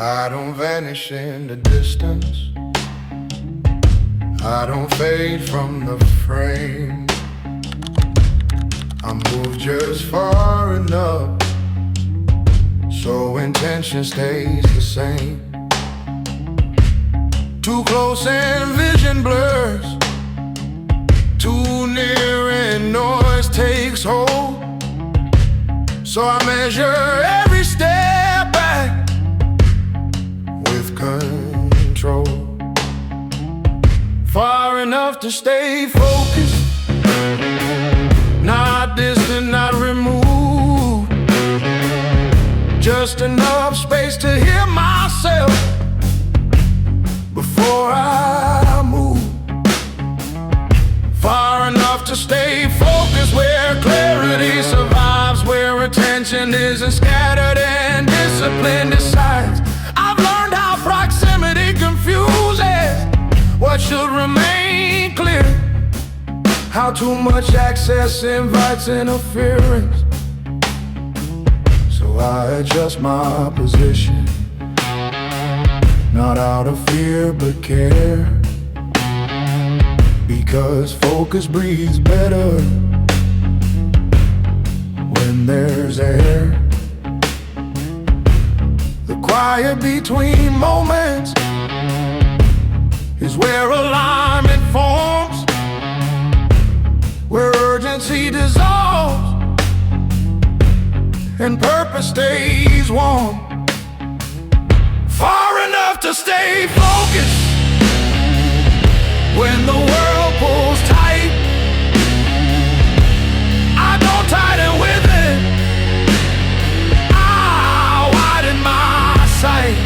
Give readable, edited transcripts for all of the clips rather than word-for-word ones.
I don't vanish in the distance. I don't fade from the frame. I move just far enough so intention stays the same. Too close and vision blurs, too near and noise takes hold. So I measure every step back with control. Far enough to stay focused, not distant, not removed. Just enough space to hear myself before I move. Far enough to stay focused where clarity survives, where attention isn't scattered and discipline decides. I've learned how proximity confuses what should remain clear, how too much access invites interference. So I adjust my position, not out of fear but care, because focus breathes better when there's air. The quiet between moments is where alignment forms, where urgency dissolves and purpose stays warm. Far enough to stay focused when the world pulls tight. I don't tighten with it, I widen my sight.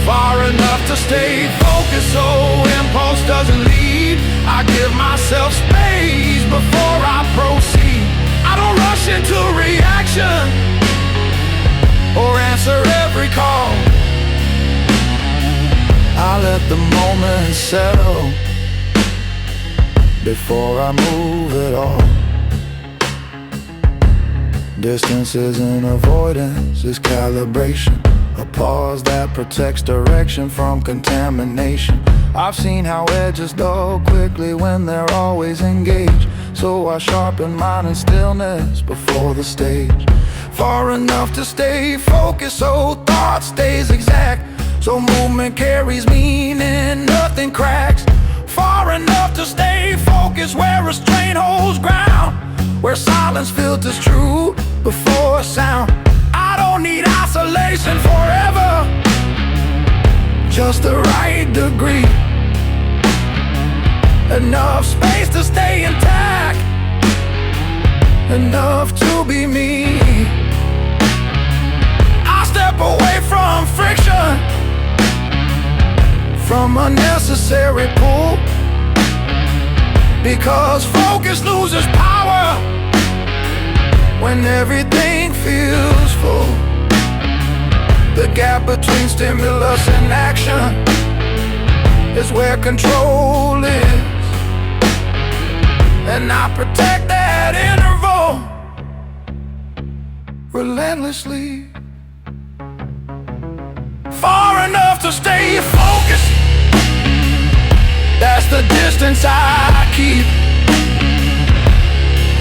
Far enough to stay focused so impulse doesn't lead. I give myself space before I proceed. I don't rush into reaction or answer every call. I let the moment settle before I move at all. Distance isn't avoidance, it's calibration. A pause that protects direction from contamination. I've seen how edges dull quickly when they're always engaged, so I sharpen mine in stillness before the stage. Far enough to stay focused so thought stays exact, so movement carries meaning, nothing cracks. Far enough to stay focused where restraint holds ground, where silence filters truth before sound. I don't need isolation forever, just the right degree. Enough space to stay intact, enough to be me. I step away from friction, from unnecessary pull, because focus loses power when everything feels full. The gap between stimulus and action is where control is, and I protect that interval relentlessly. Far enough to stay focused, that's the distance I keep.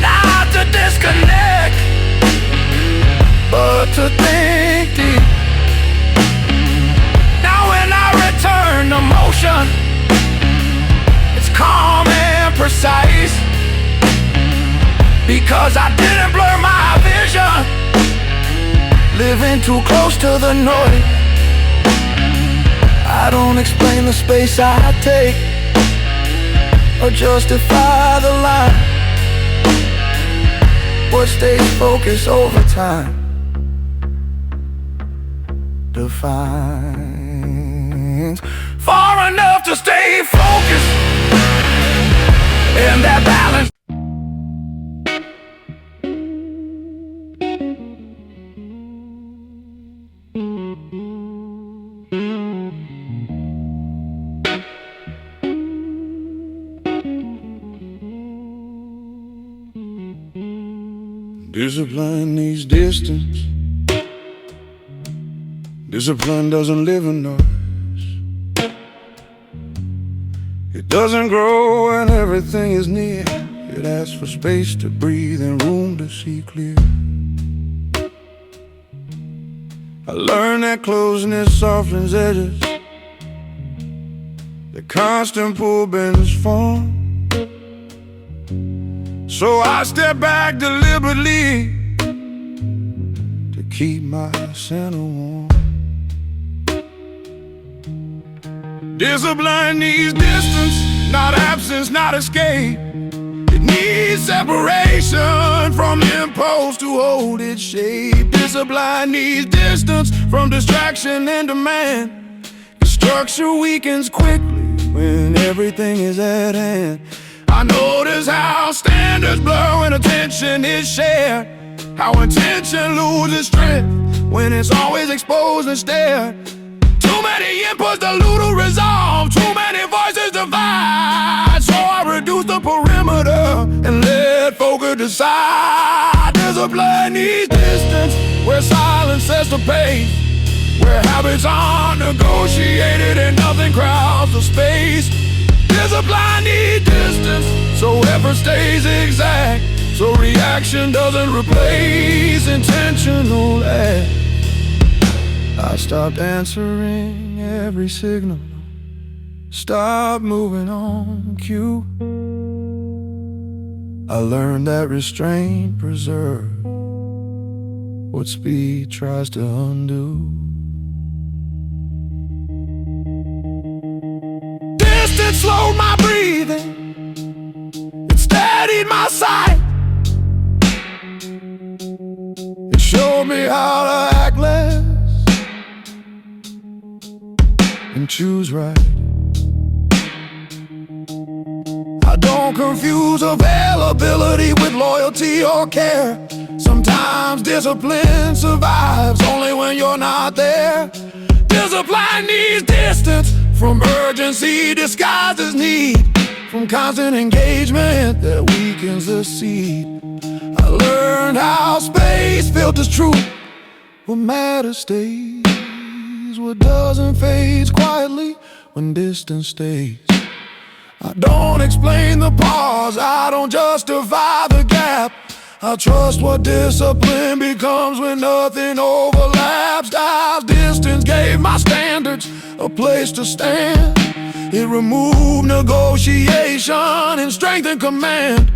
Not to disconnect, but to think deep. Now when I return to motion, it's calm and precise, because I didn't blur my vision, living too close to the noise. I don't explain the space I take or justify the line. What stays focused over time defines. Far enough to stay focused in that balance. Discipline needs distance, Discipline doesn't live in noise. It doesn't grow when everything is near. It asks for space to breathe and room to see clear. I learned that closeness softens edges. The constant pull bends form. So I step back deliberately to keep my center warm. Discipline needs distance, not absence, not escape. It needs separation from impulse to hold its shape. Discipline needs distance from distraction and demand. The structure weakens quickly when everything is at hand. I notice how standards blur when attention is shared, how intention loses strength when it's always exposed and stared. Too many inputs dilute to resolve, too many voices divide. So I reduce the perimeter and let focus decide. Discipline needs distance, where silence sets the pace, where habits aren't negotiated and nothing crowds the space. Discipline needs distance, so effort stays exact, so reaction doesn't replace intentional act. I stopped answering every signal, stopped moving on cue. I learned that restraint preserves what speed tries to undo. Distance slowed my breathing, it steadied my sight. It showed me how to act less and choose right. I don't confuse availability with loyalty or care. Sometimes discipline survives only when you're not there. Discipline needs distance from urgency disguised as need, from constant engagement that weakens the seed. I learned how space filters truth. What matters stays, what doesn't fades quietly when distance stays. I don't explain the pause, I don't justify the gap. I trust what discipline becomes when nothing overlaps. Styles distance gave my standards a place to stand. It removed negotiation and strengthened command.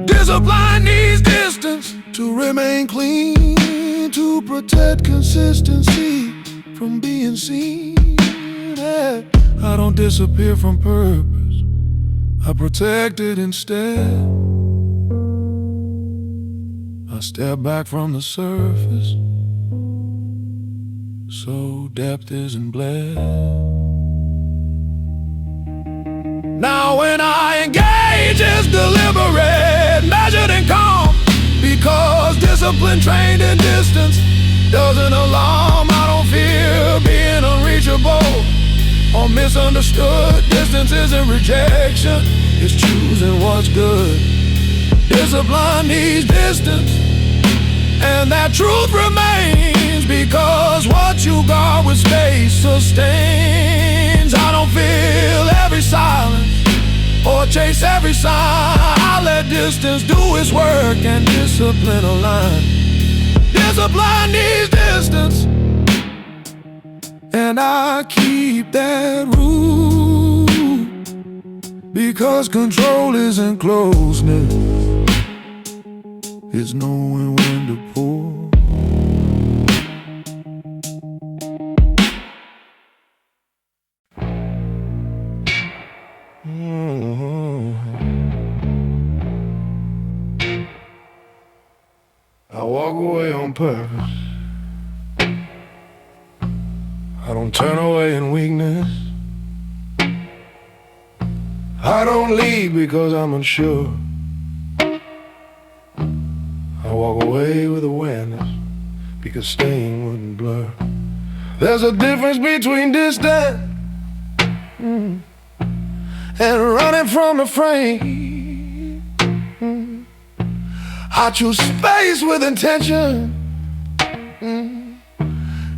Discipline needs distance to remain clean, to protect consistency from being seen. Yeah. I don't disappear from purpose, I protect it instead. I step back from the surface, so depth isn't bled. Now when I engage, it's deliberate, measured and calm, because discipline trained in distance doesn't alarm. I don't fear being unreachable or misunderstood. Distance isn't rejection, it's choosing what's good. Discipline needs distance, and that truth remains, because what you guard with space sustains. I don't feel every silence or chase every sign. I let distance do its work and discipline align. Discipline needs distance, and I keep that rule, because control isn't closeness, it's knowing when to pull. I walk away on purpose, I don't turn away in weakness. I don't leave because I'm unsure. I walk away with awareness, because staying wouldn't blur. There's a difference between distance and running from the frame. I choose space with intention,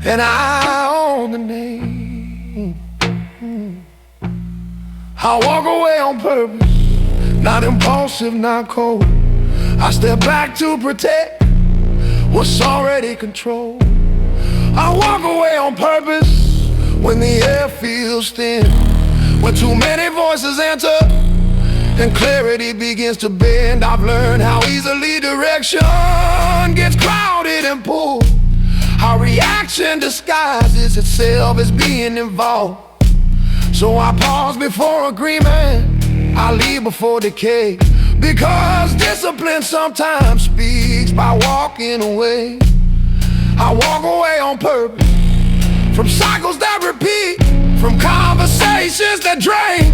and I own the name. I walk away on purpose, not impulsive, not cold. I step back to protect what's already controlled. I walk away on purpose when the air feels thin, when too many voices enter and clarity begins to bend. I've learned how easily direction gets crowded and pulled, how reaction disguises itself as being involved. So I pause before agreement, I leave before decay, because discipline sometimes speaks by walking away. I walk away on purpose from cycles that repeat, from conversations that drain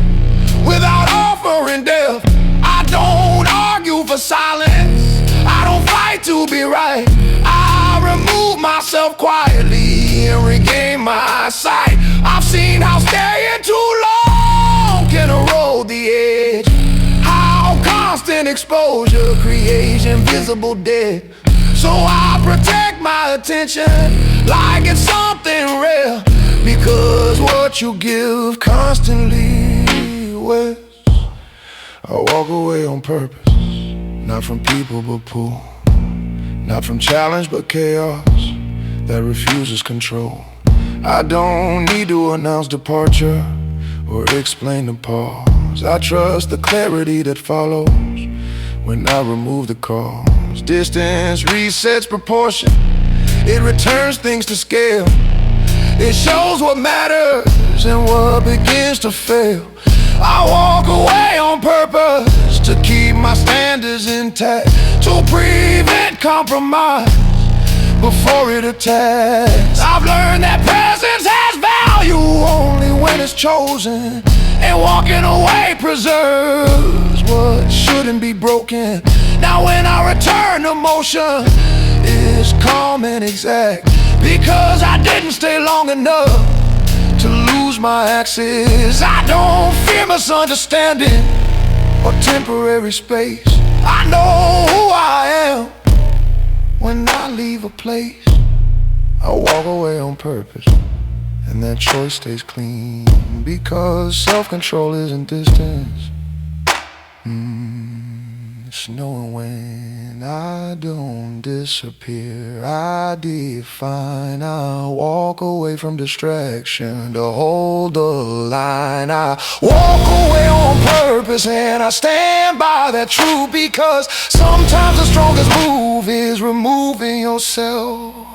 without offering depth. I don't argue for silence, I don't fight to be right. I remove myself quietly and regain my sight. I've seen how staying too long can erode the edge, how constant exposure creates invisible debt. So I protect my attention like it's something rare, because what you give constantly wears. I walk away on purpose, not from people but pull, not from challenge but chaos that refuses control. I don't need to announce departure or explain the pause. I trust the clarity that follows when I remove the cause. Distance resets proportion, it returns things to scale. It shows what matters and what begins to fail. I walk away on purpose to keep my standards intact, to prevent compromise before it attacks. I've learned that presence has value only when it's chosen, and walking away preserves what shouldn't be broken. Now when I return to motion, it's calm and exact, because I didn't stay long enough to lose my axis. I don't fear misunderstanding or temporary space. I know who I am when I leave a place. I walk away on purpose, and that choice stays clean, because self-control isn't distance. It's knowing when I don't disappear, I define. I walk away from distraction to hold the line. I walk away on purpose, and I stand by that truth, because sometimes the strongest move is removing yourself.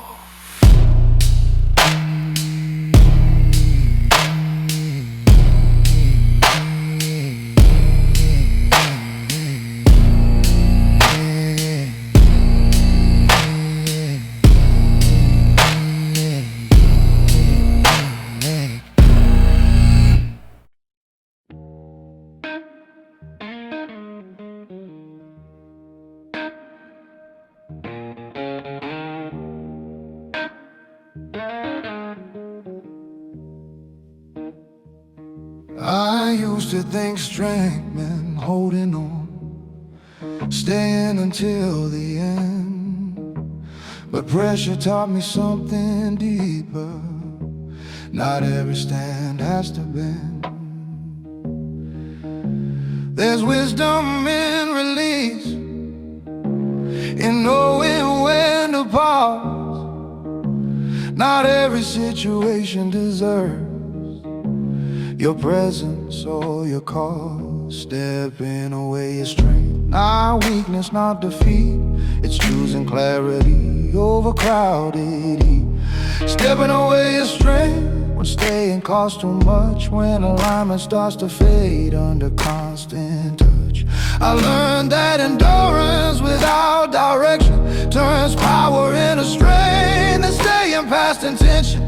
I used to think strength meant holding on, staying until the end. But pressure taught me something deeper. Not every stand has to bend. There's wisdom in release, in knowing when to pause. Not every situation deserves your presence or your cause. Stepping away is strength, not weakness, not defeat. It's choosing clarity over crowded heat. Stepping away is strength when staying costs too much, when alignment starts to fade under constant touch. I learned that endurance without direction turns power into strain, that staying past intention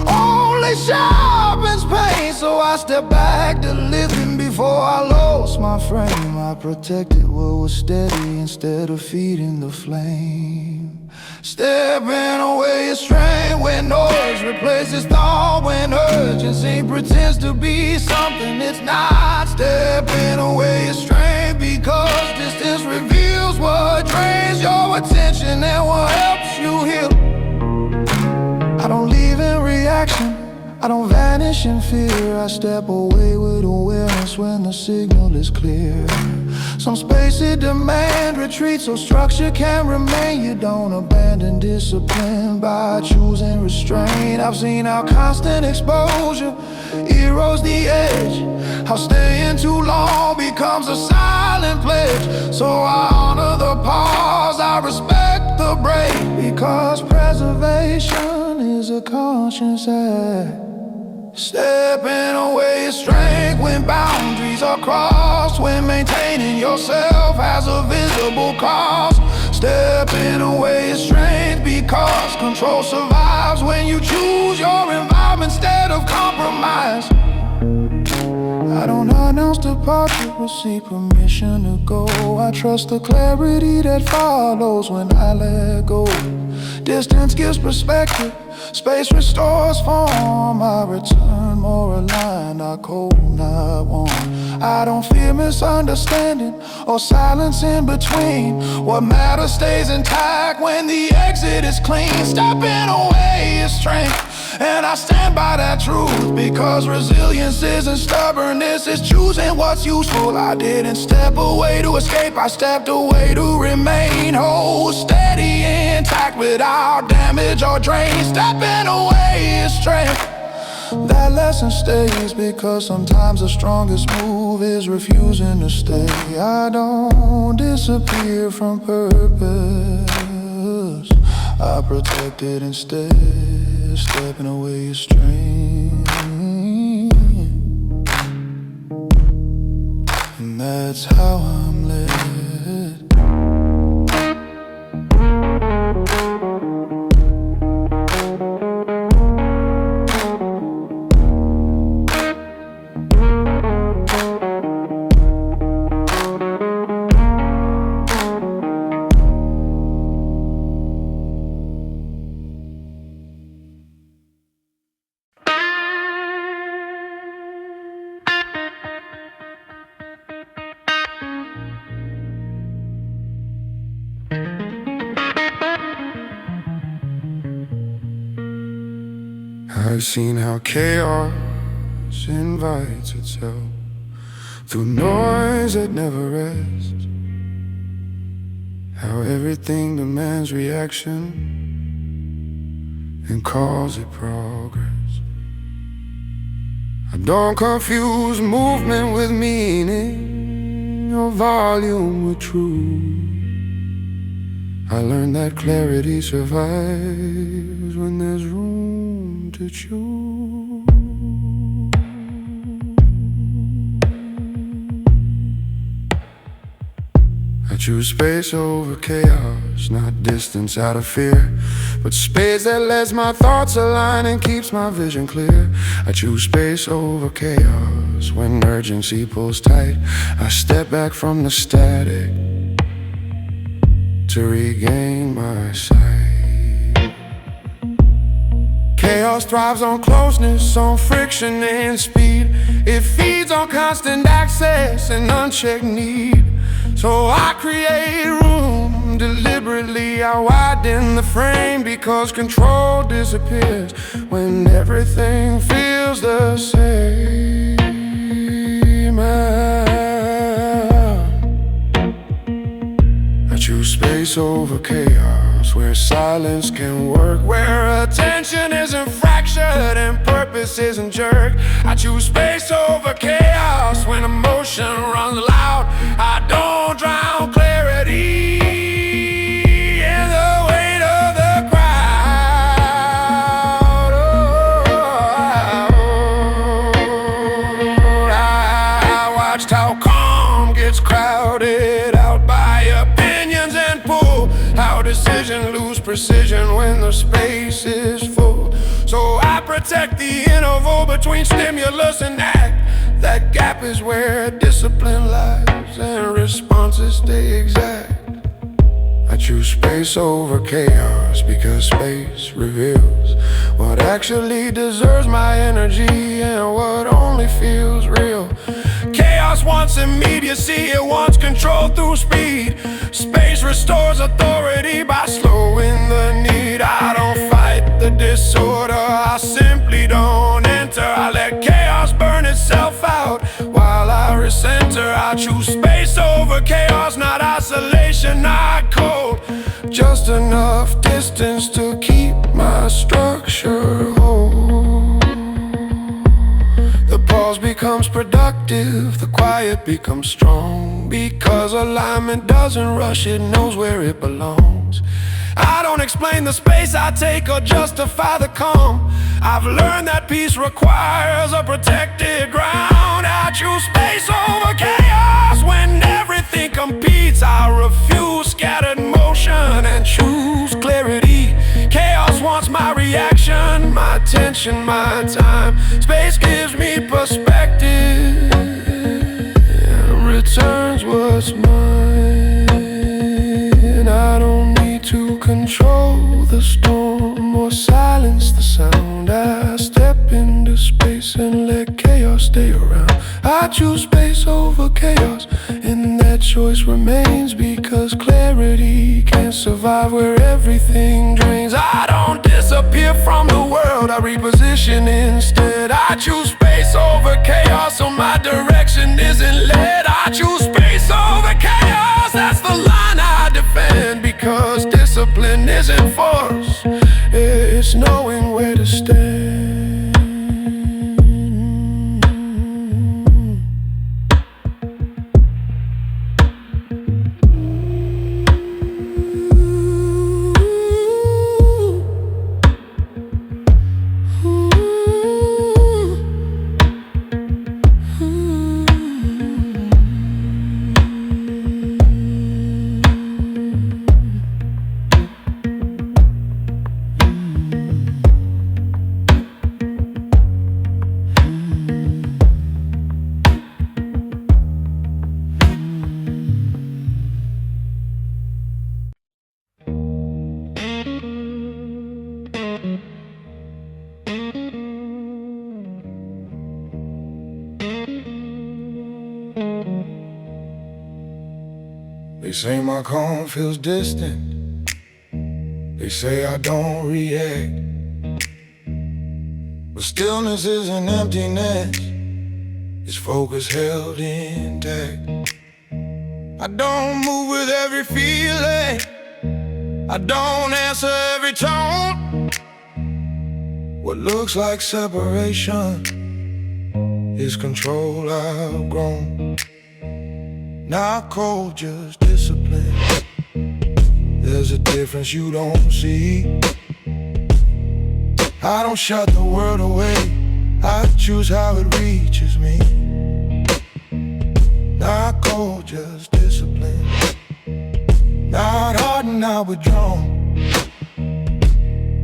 only sharpens pain. So I step back to living before I lost my frame. I protected what was steady instead of feeding the flame. Stepping away is strength when noise replaces thought, when urgency pretends to be something it's not. Stepping away is strength because distance reveals what drains your attention and what helps you heal. I don't leave I don't vanish in fear, I step away with awareness when the signal is clear. Some spaces demand retreat so structure can remain. You don't abandon discipline by choosing restraint. I've seen how constant exposure erodes the edge, how staying too long becomes a silent pledge. So I honor the pause, I respect the break, because preservation is a conscious act. Stepping away is strength when boundaries are crossed, when maintaining yourself has a visible cost. Stepping away is strength because control survives when you choose your environment instead of compromise. I don't announce departure or seek permission to go. I trust the clarity that follows when I let go. Distance gives perspective, space restores form. I return more aligned, not cold, not warm. I don't fear misunderstanding or silence in between. What matters stays intact when the exit is clean. Stepping away is strength, and I stand by that truth, because resilience isn't stubbornness, it's choosing what's useful. I didn't step away to escape, I stepped away to remain whole, steady, intact, without damage or drain. Stepping away is strength. That lesson stays, because sometimes the strongest move is refusing to stay. I don't disappear from purpose, I protect it instead. Stepping away is strength, and that's how I'm led. I've seen how chaos invites itself through noise that never rests, how everything demands reaction and calls it progress. I don't confuse movement with meaning or volume with truth. I learned that clarity survives when there's room to choose. I choose space over chaos, not distance out of fear, but space that lets my thoughts align and keeps my vision clear. I choose space over chaos when urgency pulls tight. I step back from the static to regain my sight. Chaos thrives on closeness, on friction and speed. It feeds on constant access and unchecked need. So I create room deliberately. I widen the frame because control disappears when everything feels the same. I choose space over chaos, where silence can work, where attention isn't fractured and purpose isn't jerked. I choose space over chaos when emotion runs loud. I don't drown clarity in the weight of the crowd. I watched how calm gets crowded out by opinions and pull, how decisions lose precision when the space is full. So I protect the interval between stimulus and act. That gap is where discipline lies and responses stay exact. I choose space over chaos because space reveals what actually deserves my energy and what only feels real. Chaos wants immediacy, it wants control through speed. Space restores authority by slowing the need. I don't fight the disorder, I simply don't chaos, not isolation, not cold. Just enough distance to keep my structure whole. The pause becomes productive, the quiet becomes strong, because alignment doesn't rush, it knows where it belongs. I don't explain the space I take or justify the calm. I've learned that peace requires a protected ground. I choose space over chaos when everything competes. I refuse scattered motion and choose clarity. Chaos wants my reaction, my attention, my time. Space gives me perspective and returns what's mine. I don't need to control the storm or silence the sound. I step into space and let chaos stay around. I choose space over chaos, and that choice remains, because clarity can't survive where everything drains. I don't disappear from the world, I reposition instead. I choose space over chaos, so my direction isn't led. I choose space over chaos, that's the line I defend, because discipline isn't force, it's knowing where to stand. They say my calm feels distant, they say I don't react, but stillness isn't emptiness, it's focus held intact. I don't move with every feeling, I don't answer every tone. What looks like separation is control I've grown. Not cold, just discipline. There's a difference you don't see. I don't shut the world away, I choose how it reaches me. Not cold, just discipline. Not hard and not withdrawn.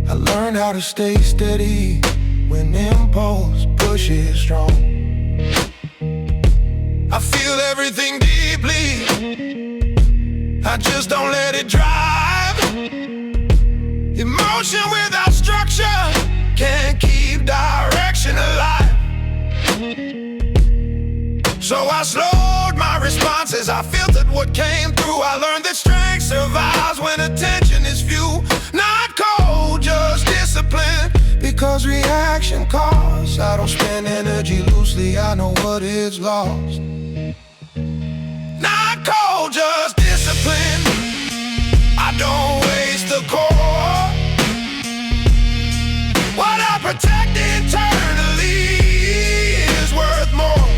I learned how to stay steady when impulse pushes strong. I feel everything deeply, I just don't let it drive. Emotion without structure can't keep direction alive. So I slowed my responses, I filtered what came through. I learned that strength survives when attention is few. Not cold, just discipline, because reaction costs. I don't spend energy loosely, I know what is lost. Not cold, just discipline, I don't waste the core. What I protect internally is worth more.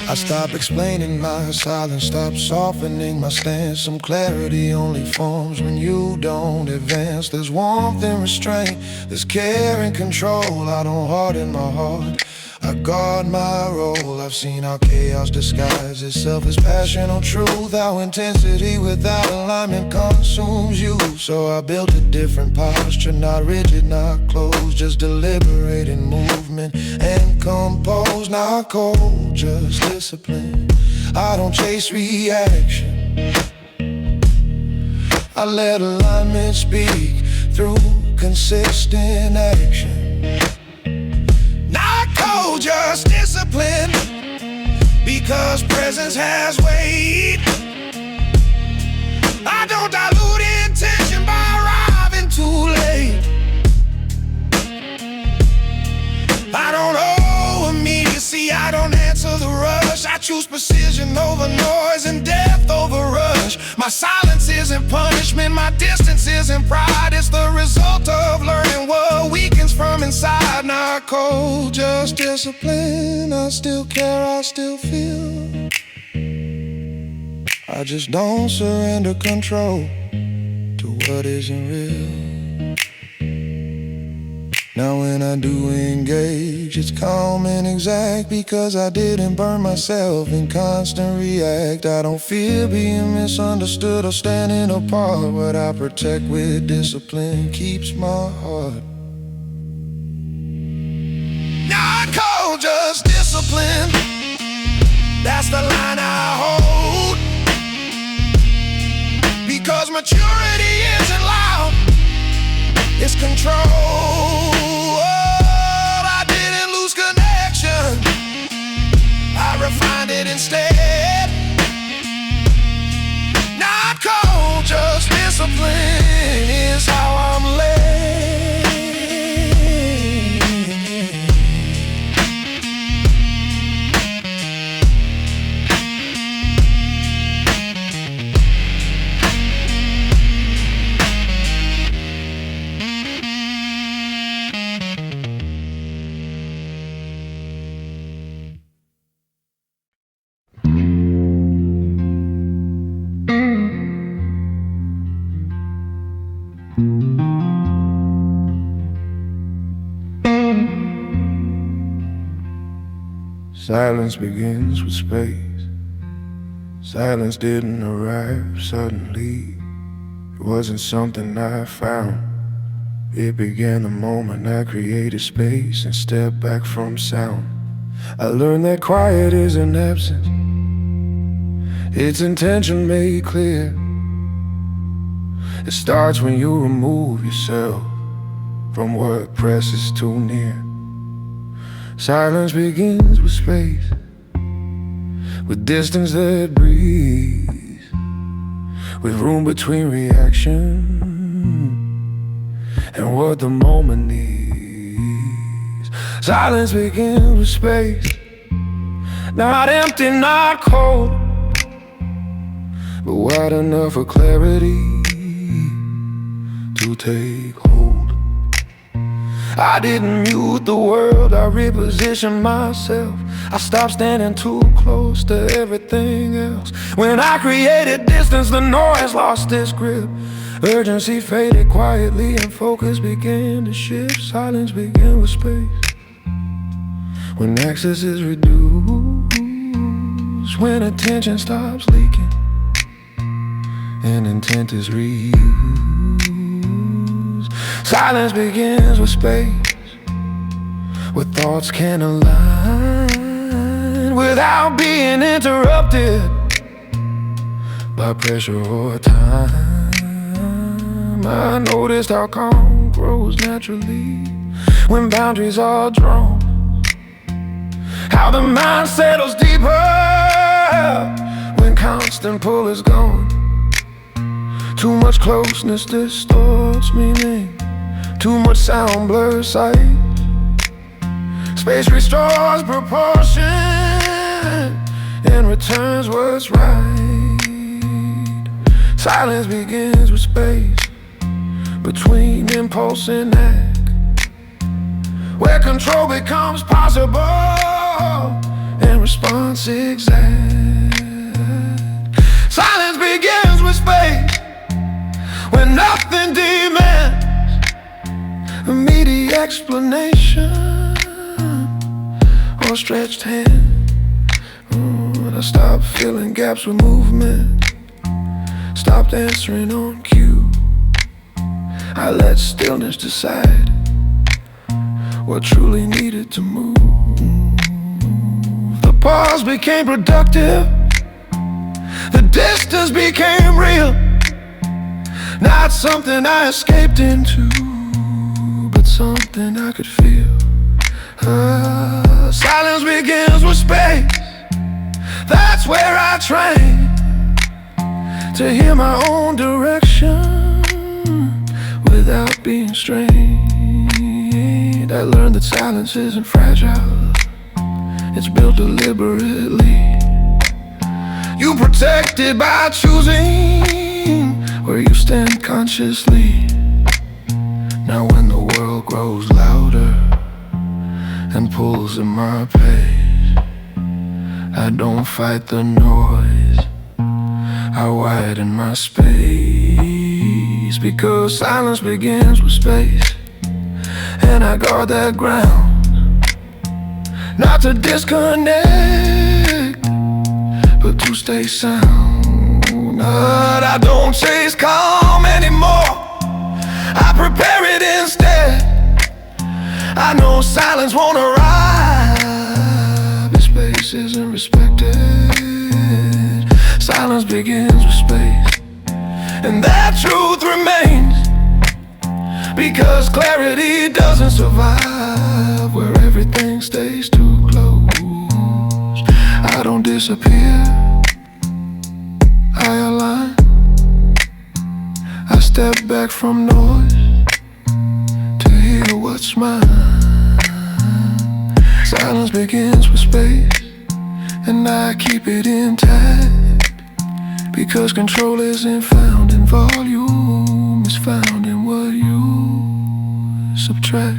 I stop explaining my silence, stop softening my stance. Some clarity only forms when you don't advance. There's warmth and restraint, there's care and control. I don't harden my heart, I guard my role. I've seen how chaos disguises itself as passion or truth, how intensity without alignment consumes you. So I built a different posture, not rigid, not closed, just deliberate in movement and compose. Not cold, just discipline, I don't chase reaction, I let alignment speak through consistent action. Just discipline, because presence has weight. I don't dilute intention by arriving too late. I don't owe immediacy, I don't answer the rush. I choose choose precision over noise and depth over rush. My silence isn't punishment, my distance isn't pride. It's the result of learning what weakens from inside. Not cold, just discipline. I still care, I still feel. I just don't surrender control to what isn't real. Now when I do engage, it's calm and exact, because I didn't burn myself in constant react. I don't fear being misunderstood or standing apart. What I protect with discipline keeps my heart. Not cold, just discipline. That's the line I hold. Because maturity isn't loud, it's control. I didn't lose connection, I refined it instead. Not cold, just discipline is how I'm led. Silence begins with space. Silence didn't arrive suddenly. It wasn't something I found. It began the moment I created space and stepped back from sound. I learned that quiet isn't absence, it's intention made clear. It starts when you remove yourself from what presses too near. Silence begins with space, with distance that breathes, with room between reaction and what the moment needs. Silence begins with space, not empty, not cold, but wide enough for clarity to take hold. I didn't mute the world, I repositioned myself. I stopped standing too close to everything else. When I created distance, the noise lost its grip. Urgency faded quietly and focus began to shift. Silence began with space, when access is reduced, when attention stops leaking and intent is reused. Silence begins with space, where thoughts can align without being interrupted by pressure or time. I noticed how calm grows naturally when boundaries are drawn, how the mind settles deeper when constant pull is gone. Too much closeness distorts meaning, too much sound blurs sight. Space restores proportion and returns what's right. Silence begins with space between impulse and act, where control becomes possible and response exact. Silence begins with space, when nothing demands immediate explanation or stretched hand. I stopped filling gaps with movement, stopped answering on cue. I let stillness decide what truly needed to move. The pause became productive, the distance became real. Not something I escaped into, but something I could feel. Silence begins with space, that's where I train to hear my own direction without being strained. I learned that silence isn't fragile, it's built deliberately. You protected by choosing where you stand consciously. Now when the world grows louder and pulls in my pace, I don't fight the noise, I widen my space. Because silence begins with space, and I guard that ground. Not to disconnect, but to stay sound. But I don't chase calm anymore, I prepare it instead. I know silence won't arrive if space isn't respected. Silence begins with space, and that truth remains. Because clarity doesn't survive where everything stays too close. I don't disappear, I align. I step back from noise to hear what's mine. Silence begins with space, and I keep it intact. Because control isn't found in volume, it's found in what you subtract.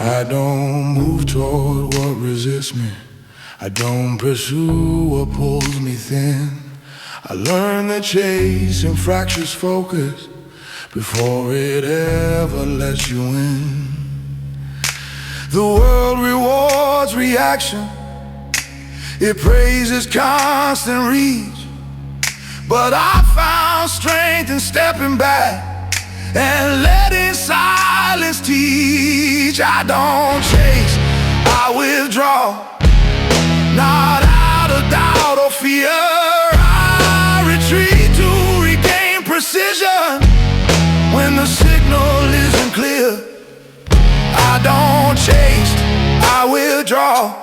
I don't move toward what resists me, I don't pursue what pulls me thin. I learned that chasing fractures focus before it ever lets you in. The world rewards reaction, it praises constant reach. But I found strength in stepping back and letting silence teach. I don't chase, I withdraw. Not out of doubt or fear, I retreat to regain precision. When the signal isn't clear, I don't chase, I withdraw.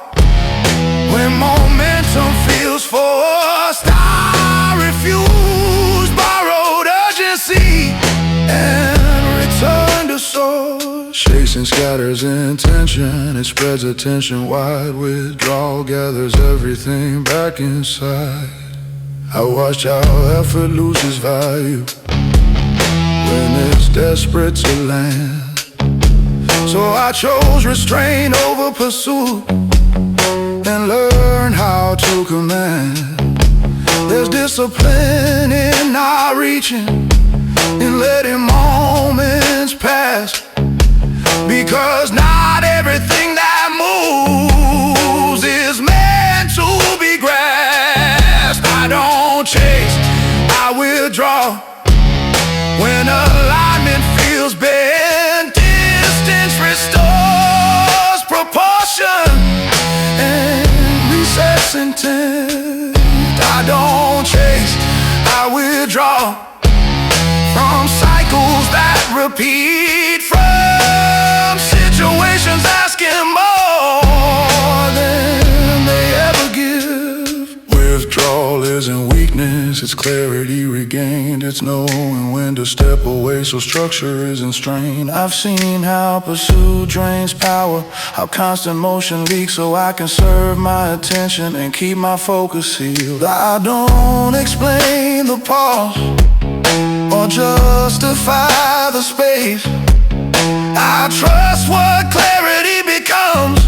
When momentum feels forced, I refuse borrowed urgency and return to source. Chasing scatters intention, it spreads attention wide. Withdrawal gathers everything back inside. I watch how effort loses value when it's desperate to land. So I chose restraint over pursuit and learn how to command. There's discipline in not reaching, in letting moments pass. Because not everything that moves is meant to be grasped. I don't chase, I withdraw. When alignment feels bent, distance restores proportion and resets intent. I don't chase, I withdraw from cycles that repeat, from situations asking more than they ever give. Withdrawal isn't weakness, it's clarity regained. It's knowing when to step away so structure isn't strained. I've seen how pursuit drains power, how constant motion leaks so I can serve my attention and keep my focus sealed. I don't explain the pause or justify the space. I trust what clarity becomes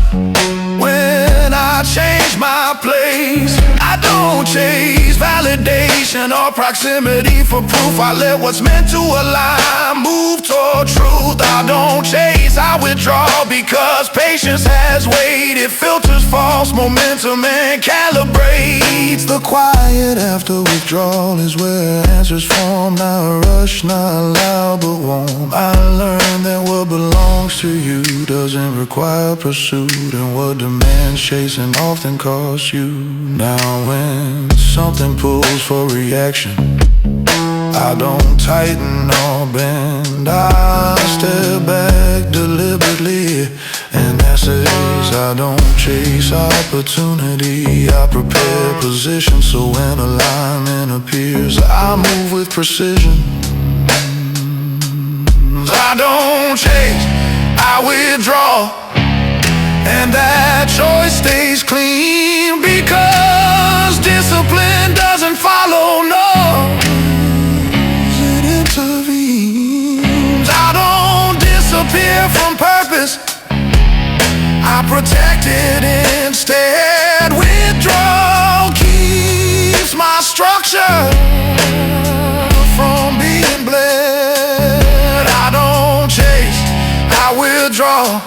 when I change my place. I don't chase validation or proximity for proof. I let what's meant to align move toward truth. I don't chase, I withdraw because patience has weight. It filters false momentum and calibrates. The quiet after withdrawal is where answers form. Not rushed, not loud but warm. I learned that what belongs to you doesn't require pursuit, and what demands chasing often costs you. Now when something pulls for reaction, I don't tighten or bend. I step back deliberately, and that says I don't chase opportunity, I prepare position so when alignment appears, I move with precision. I don't chase, I withdraw, and that choice stays clean, because discipline doesn't follow noise, it intervenes. I don't disappear from purpose, I protect it instead. Withdrawal keeps my structure from being bled. I don't chase, I withdraw,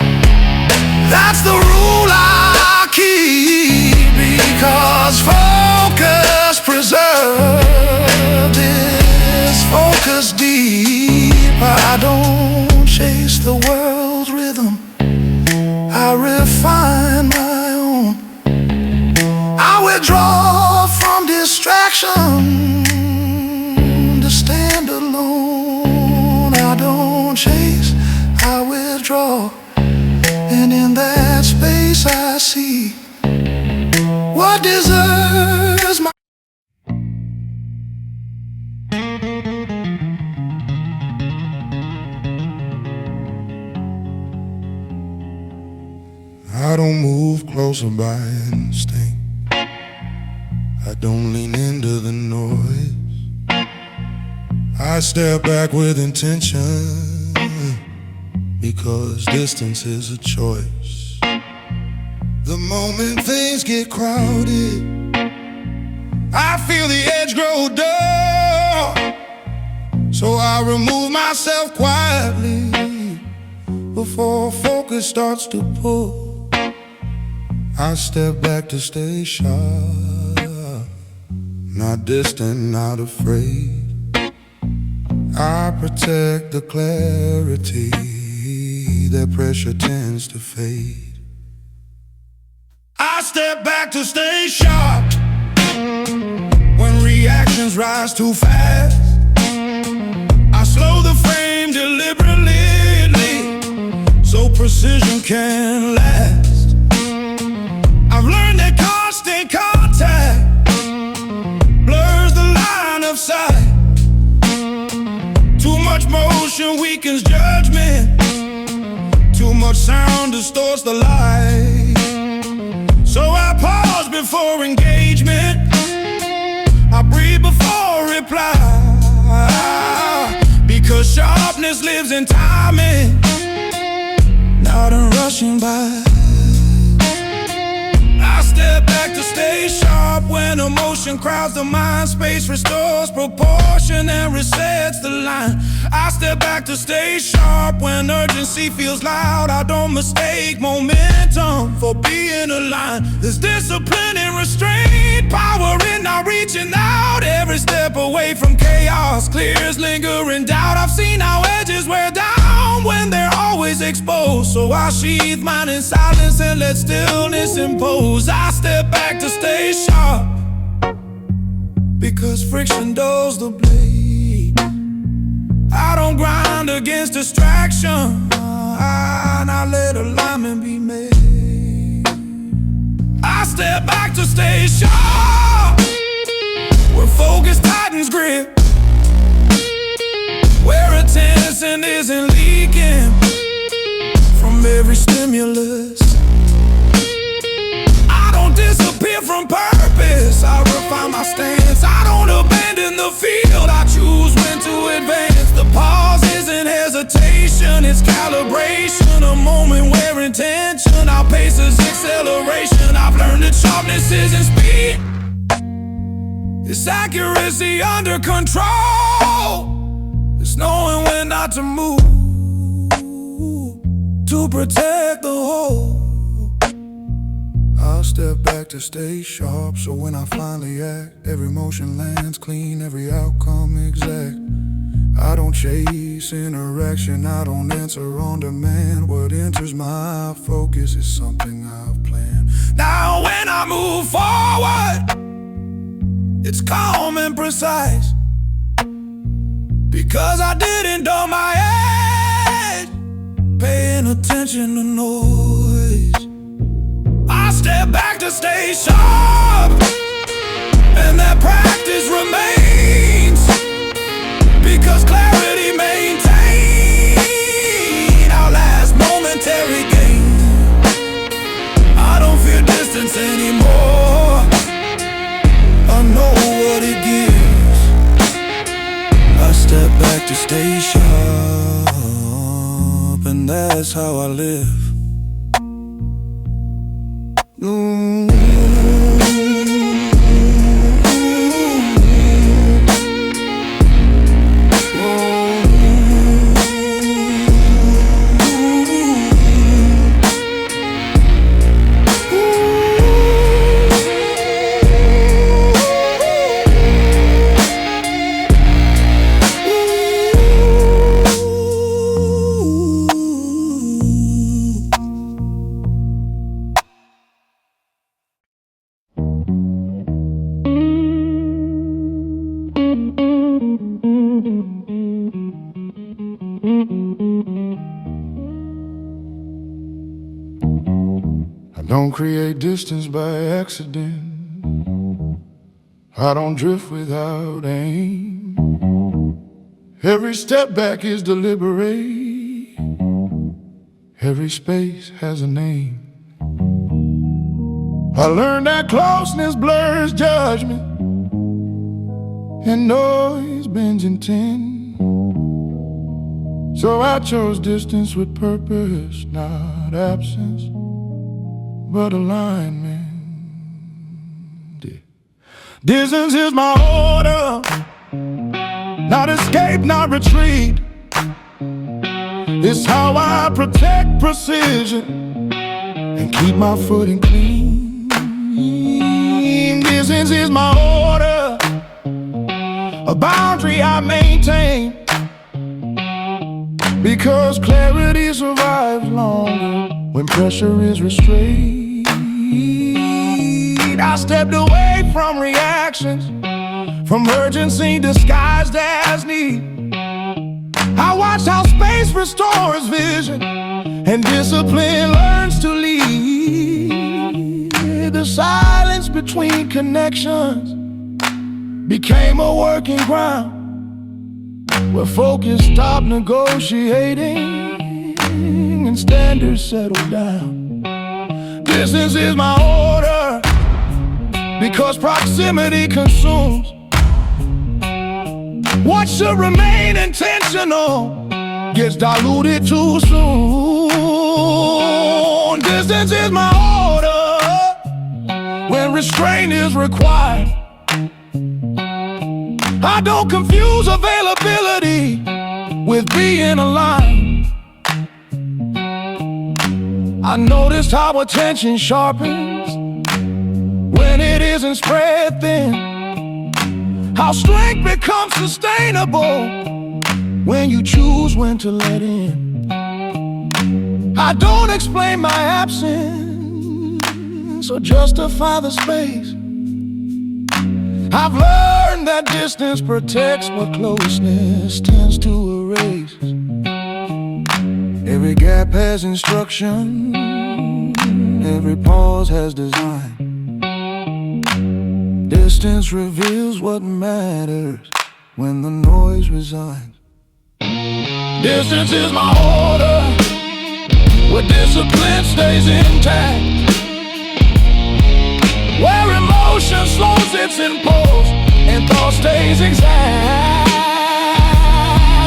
that's the rule I keep, because focus preserved is focus deep. I don't chase the world's rhythm, I refine my own. I withdraw from distraction to stand alone. I don't chase, I withdraw, and in that space I see what deserves my. I don't move closer by instinct, I don't lean into the noise, I step back with intention, because distance is a choice. The moment things get crowded, I feel the edge grow dull, so I remove myself quietly before focus starts to pull. I step back to stay sharp, not distant, not afraid. I protect the clarity that pressure tends to fade. I step back to stay sharp when reactions rise too fast. I slow the frame deliberately so precision can last. I've learned that constant contact blurs the line of sight. Too much motion weakens judgment, too much sound distorts the light. So I pause before engagement, I breathe before reply, because sharpness lives in timing, not in rushing by. I step back to stay sharp when emotion crowds the mind, space restores proportion and resets the line. I step back to stay sharp when urgency feels loud. I don't mistake momentum for being aligned. There's discipline and restraint, power in not reaching out. Every step away from chaos clears lingering doubt. I've seen how edges wear down when they're always exposed, so I sheathe mine in silence and let stillness impose. I step back to stay sharp, because friction dulls the blade. I don't grind against distraction, I let alignment be made. I step back to stay sharp where focus tightens grip, where attention isn't leaking from every stimulus. I don't disappear from purpose, I refine my stance. I don't abandon the field, I choose when to advance. The pause isn't hesitation, it's calibration. A moment where intention outpaces acceleration. I've learned that sharpness isn't speed, it's accuracy under control. It's knowing when not to move to protect the whole. I'll step back to stay sharp, so when I finally act, every motion lands clean, every outcome exact. I don't chase interaction, I don't answer on demand. What enters my focus is something I've planned. Now when I move forward, it's calm and precise, because I didn't dull my edge, paying attention to noise. step back to stay sharp, and that practice remains, because clarity maintained outlast momentary gain. I don't fear distance anymore, I know what it gives. I step back to stay sharp, and that's how I live. I don't create distance by accident, I don't drift without aim. Every step back is deliberate, every space has a name. I learned that closeness blurs judgment, and noise bends intent. So I chose distance with purpose, not absence, but alignment. Distance is my order, not escape, not retreat. It's how I protect precision and keep my footing clean. Distance is my order, a boundary I maintain, because clarity survives longer when pressure is restrained. I stepped away from reactions, from urgency disguised as need. I watched how space restores vision and discipline learns to lead. The silence between connections became a working ground, where focus stopped negotiating and standards settled down. Distance is my order, because proximity consumes what should remain intentional gets diluted too soon. Distance is my order, when restraint is required. I don't confuse availability with being aligned. I noticed how attention sharpens when it isn't spread thin, how strength becomes sustainable when you choose when to let in. I don't explain my absence or justify the space. I've learned that distance protects what closeness tends to erase. Every gap has instruction, every pause has design. Distance reveals what matters when the noise resigns. Distance is my order, where discipline stays intact, where emotion slows its impulse and thought stays exact.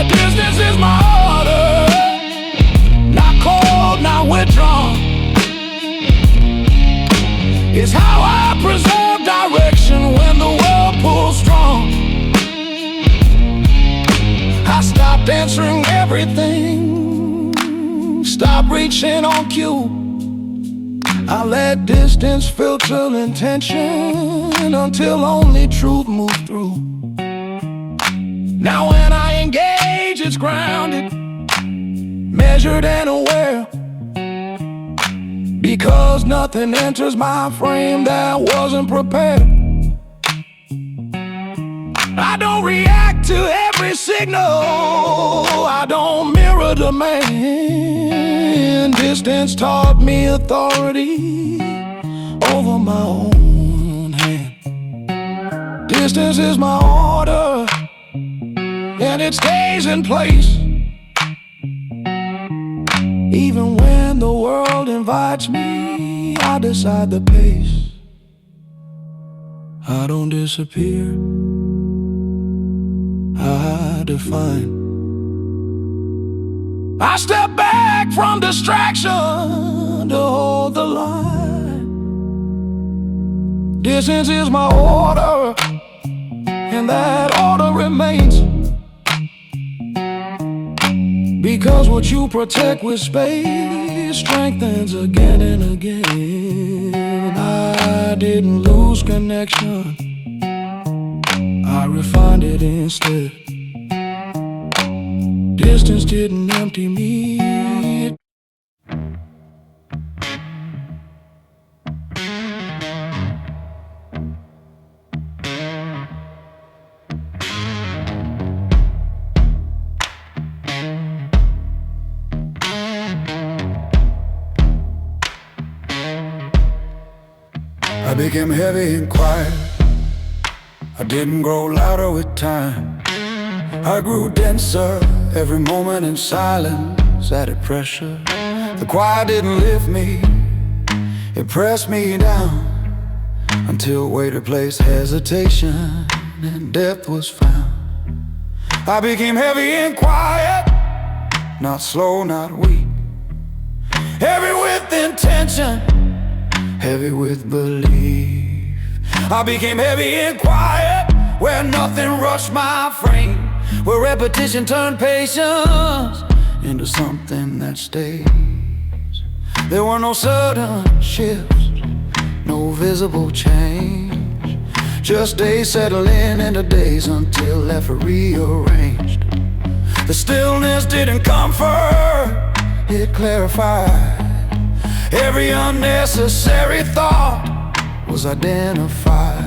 Distance is my order, not cold, not withdrawn. It's how I preserve direction when the world pulls strong. I stopped answering everything, stopped reaching on cue. I let distance filter intention until only truth moved through. Now when I engage, it's grounded, measured and aware, because nothing enters my frame that wasn't prepared. I don't react to every signal, I don't mirror demand. Distance taught me authority over my own hand. Distance is my order, and it stays in place. Even when the world invites me, I decide the pace. I don't disappear, I define. I step back from distraction to hold the line. Distance is my order, and that order remains. Because what you protect with space strengthens again and again. I didn't lose connection, I refined it instead. Distance didn't empty me. I became heavy and quiet. I didn't grow louder with time. I grew denser, every moment in silence added pressure. The quiet didn't lift me, it pressed me down, until weight replaced hesitation and depth was found. I became heavy and quiet, not slow, not weak. Heavy with intention, heavy with belief. I became heavy and quiet, where nothing rushed my frame, where repetition turned patience into something that stays. There were no sudden shifts, no visible change, just days settling into days until left rearranged. The stillness didn't comfort, it clarified. Every unnecessary thought was identified.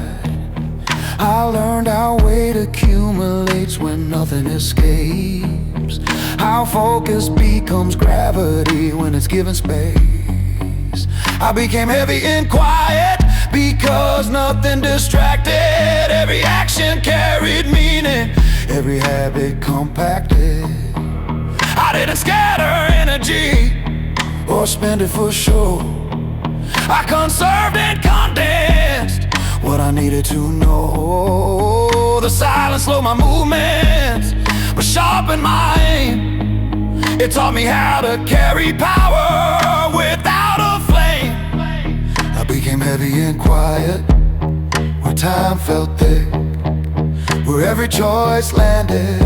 I learned how weight accumulates when nothing escapes, how focus becomes gravity when it's given space. I became heavy and quiet because nothing distracted. Every action carried meaning, every habit compacted. I didn't scatter energy or spend it for show. I conserved and condensed what I needed to know. The silence slowed my movements, but sharpened my aim. It taught me how to carry power without a flame. I became heavy and quiet, where time felt thick, where every choice landed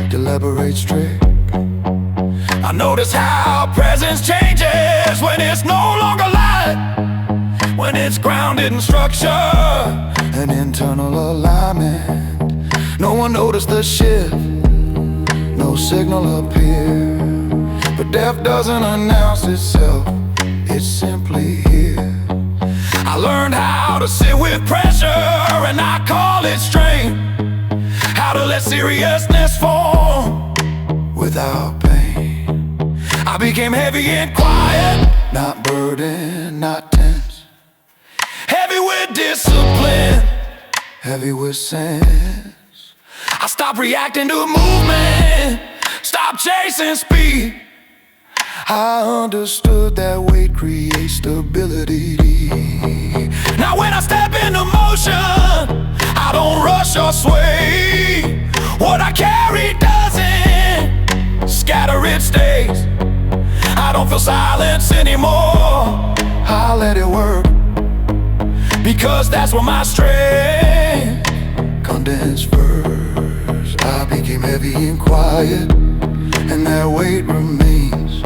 deliberate strict. I notice how presence changes when it's no longer light, when it's grounded in structure and internal alignment. No one noticed the shift, no signal appeared, but death doesn't announce itself, it's simply here. I learned how to sit with pressure and I call it strain, how to let seriousness form without pain. I became heavy and quiet, not burdened, not tense. Heavy with discipline, heavy with sense. I stopped reacting to movement, stopped chasing speed. I understood that weight creates stability. Now when I step into motion, I don't rush or sway. What I carry doesn't scatter, it stays. I don't feel silence anymore, I let it work, because that's where my strength condensed first. I became heavy and quiet, and that weight remains,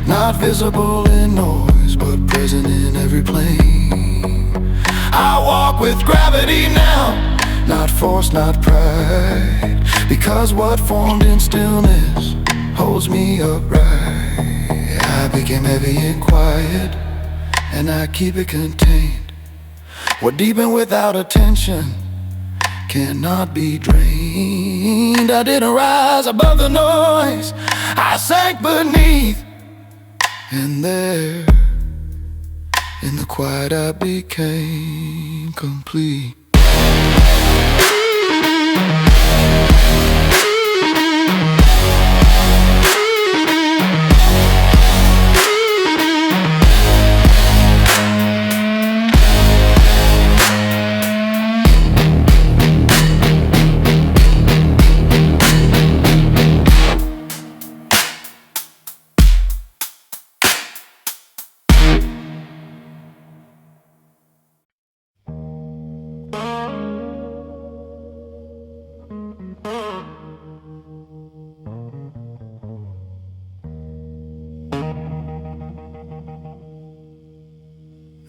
not visible in noise, but present in every plane. I walk with gravity now, not force, not pride, because what formed in stillness holds me upright. I became heavy and quiet, and I keep it contained. What deepened without attention cannot be drained. I didn't rise above the noise, I sank beneath. And there In the quiet I became complete.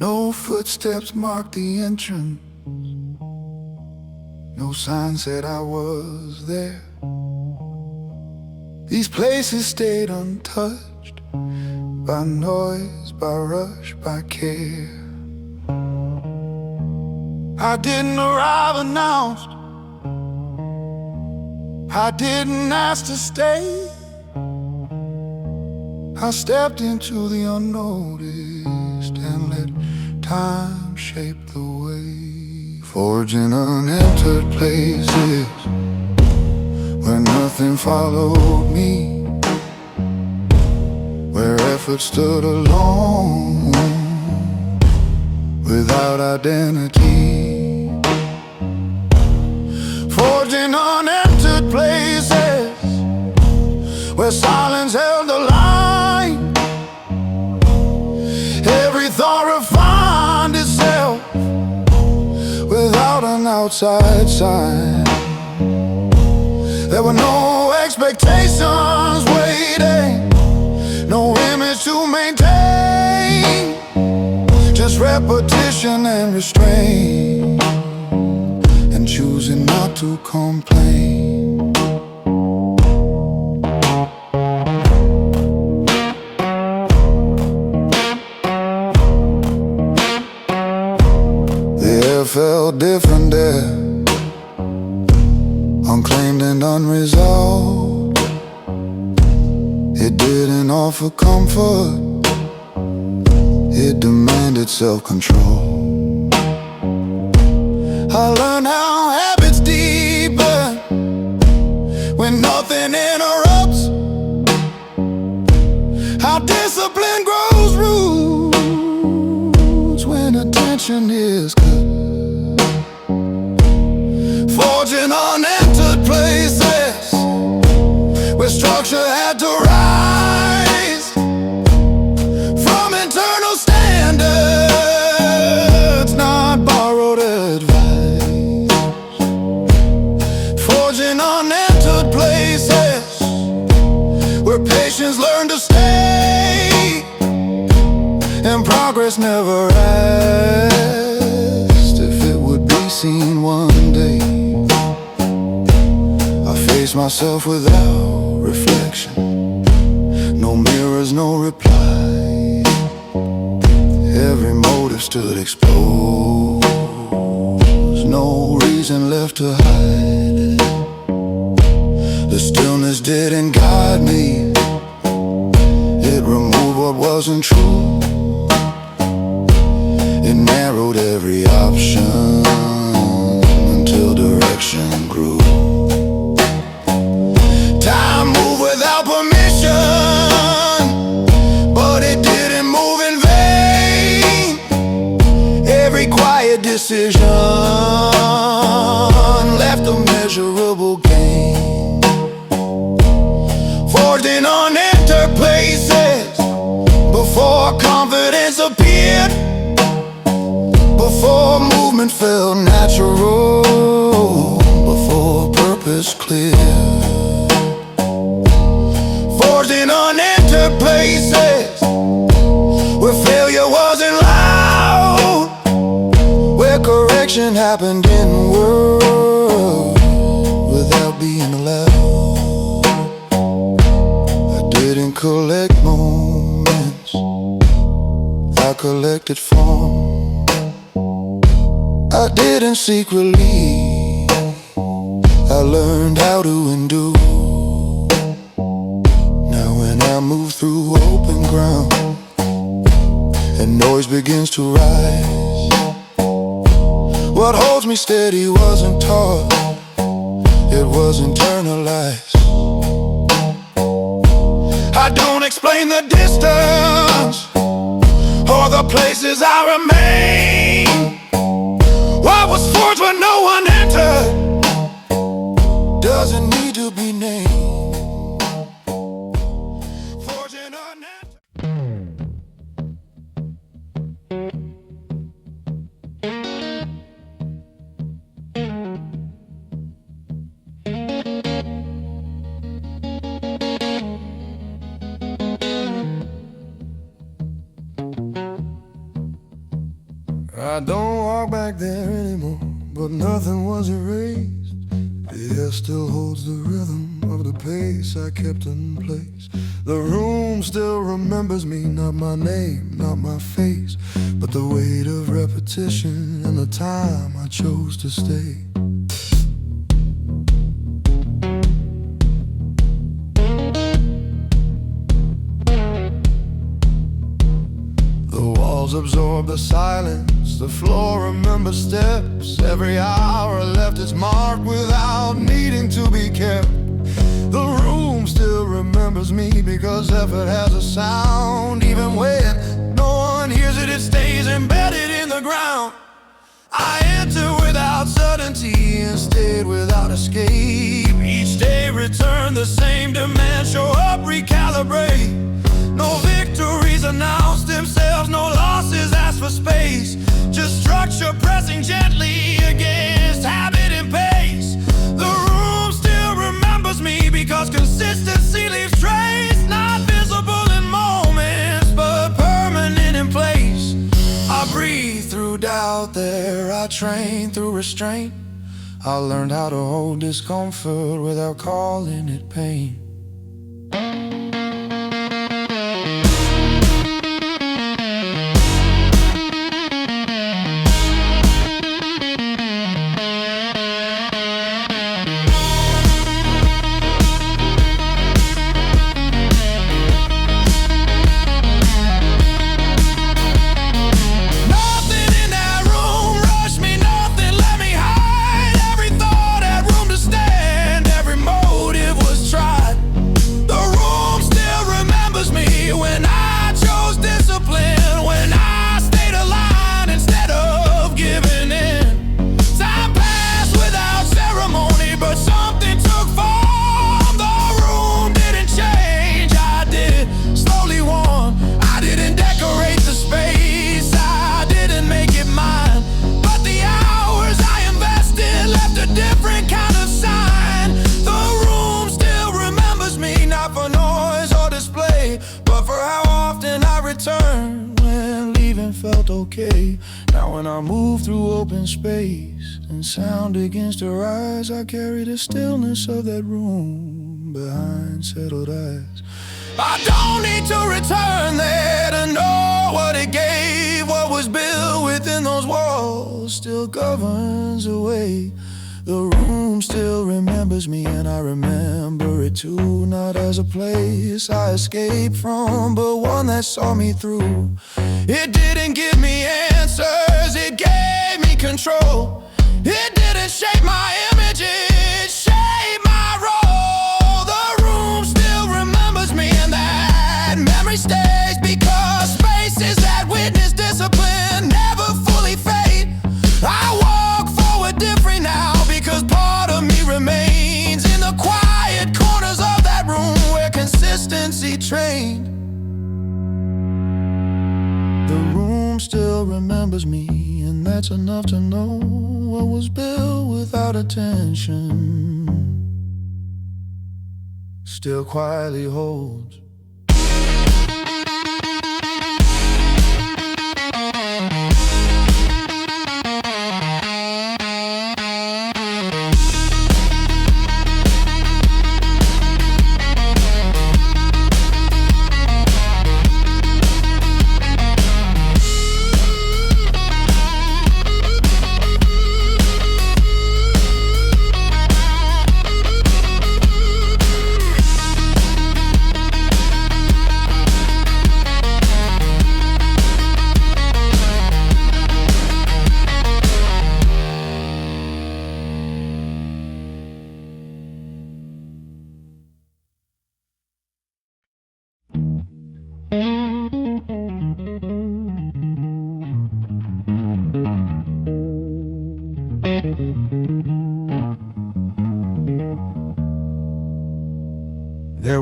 No footsteps marked the entrance. No sign said I was there. These places stayed untouched by noise, by rush, by care. I didn't arrive announced. I didn't ask to stay. I stepped into the unnoticed and let time shape the way, forging unentered places where nothing followed me, where effort stood alone without identity, forging unentered places where silence held the line. Every thought refined itself without an outside sign. There were no expectations waiting, no image to maintain, just repetition and restraint, and choosing not to complain. It felt different there, unclaimed and unresolved. It didn't offer comfort, it demanded self-control. I learned how habits deepen when nothing interrupts, how discipline grows roots when attention is cut. Forging unentered places where structure had to rise from internal standards, not borrowed advice. Forging unentered places where patience learned to stay and progress never asked if it would be seen one day. Face myself without reflection, no mirrors, no reply. Every motive stood exposed, no reason left to hide. The stillness didn't guide me, it removed what wasn't true. It narrowed every option until direction grew. Time moved without permission, but it didn't move in vain. Every quiet decision left a measurable gain. Forged in unentered places before confidence appeared, before movement felt natural, before purpose clear. Forged in unentered places where failure wasn't loud, where correction happened inward without being allowed. I didn't collect moments, I collected form. I didn't seek relief, I learned how to endure. Now when I move through open ground and noise voice begins to rise. What holds me steady wasn't taught, it was internalized. I don't explain the distance or the places I remain. What was forged when no one entered doesn't need to be named. Forging unentered. I don't walk back there anymore, but nothing was erased. The air still holds the rhythm of the pace I kept in place. The room still remembers me, not my name, not my face, but the weight of repetition and the time I chose to stay. Absorb the silence, the floor remembers steps. Every hour left its mark without needing to be kept. The room still remembers me because effort has a sound. Even when no one hears it, it stays embedded in the ground. I enter without certainty and stayed without escape. Each day returned the same demand, show up, recalibrate. No victories announced themselves, no losses asked for space. Just structure pressing gently against habit and pace. The room still remembers me because consistency leaves trace. Not visible in moments, but permanent in place. I breathe through doubt there, I train through restraint. I learned how to hold discomfort without calling it pain. Felt okay. Now when I move through open space and sound begins to rise, I carry the stillness of that room behind settled eyes. I don't need to return there to know what it gave. What was built within those walls still governs the way. The room still remembers me and I remember it too. Not as a place I escaped from, but one that saw me through. It didn't give me answers, it gave me control. It didn't shape my image, it shaped my role. The room still remembers me and that memory stays, because spaces that witness discipline never fully fade. I walk forward different now because part of me remains in the quiet corners of that room where consistency trained. The room still remembers me, and that's enough to know what was built without attention still quietly holds.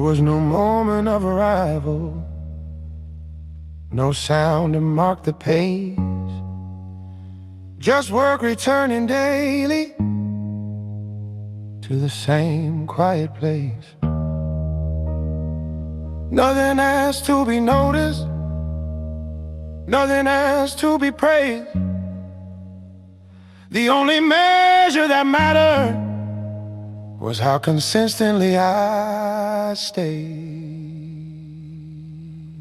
was no moment of arrival, no sound to mark the pace, just work returning daily to the same quiet place. Nothing asked to be noticed, nothing asked to be praised. The only measure that mattered was how consistently I stayed.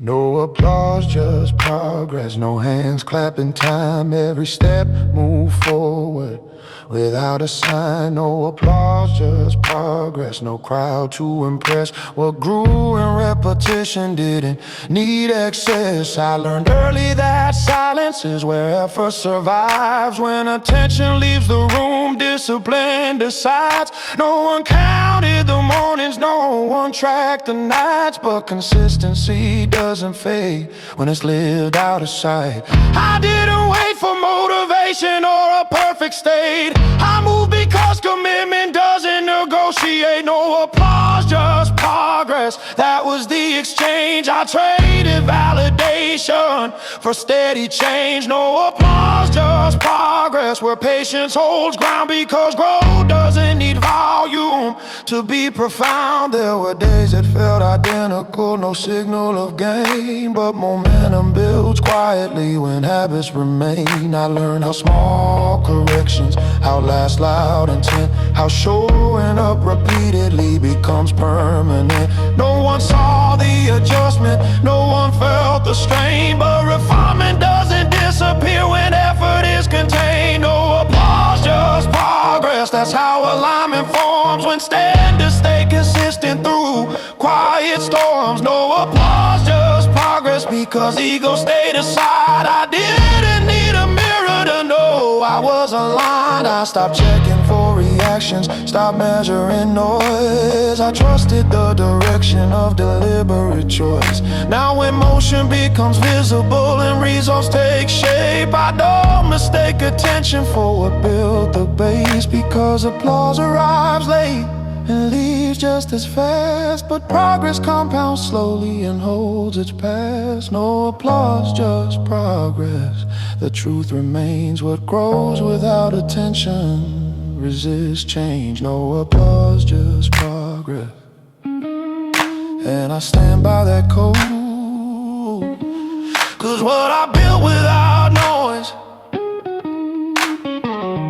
No applause, just progress. No hands clapping time. Every step move forward without a sign. No applause, just progress. No crowd to impress. What grew in repetition didn't need excess. I learned early that silence is where effort survives. When attention leaves the room, discipline decides. No one counted the mornings, no one tracked the nights, but consistency doesn't fade when it's lived out of sight. I didn't wait for motivation or a perfect state. I moved because commitment doesn't negotiate. No applause, just progress. That was the exchange. I traded validation for steady change. No applause, just progress, where patience holds ground, because growth doesn't need volume to be profound. There were days that felt identical, no signal of gain, but momentum builds quietly when habits remain. I learned how small corrections outlast loud intent, how showing up repeatedly becomes permanent. No one saw the adjustment, no one felt the strain, but refinement doesn't disappear when effort is contained. No applause, just progress. That's how alignment forms, when standards stay consistent through quiet storms. No applause, just progress, because ego stayed aside. I didn't need a mirror to know I was aligned. I stopped checking for reactions, stopped measuring noise. I trusted the direction of deliberate choice. Now when motion becomes visible and results take shape, I don't mistake attention for what built the base, because applause arrives late and leaves just as fast, but progress compounds slowly and holds its past. No applause, just progress. The truth remains, what grows without attention resists change. No applause, just progress. And I stand by that code, 'cause what I built without noise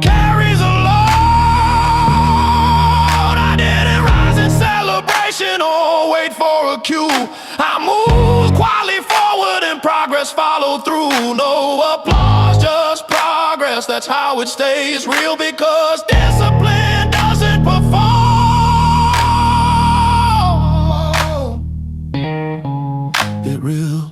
carries a load. I didn't rise in celebration or wait for a cue. I moved quietly forward and progress followed through. No applause, just progress. That's how it stays real, because discipline doesn't perform. It real.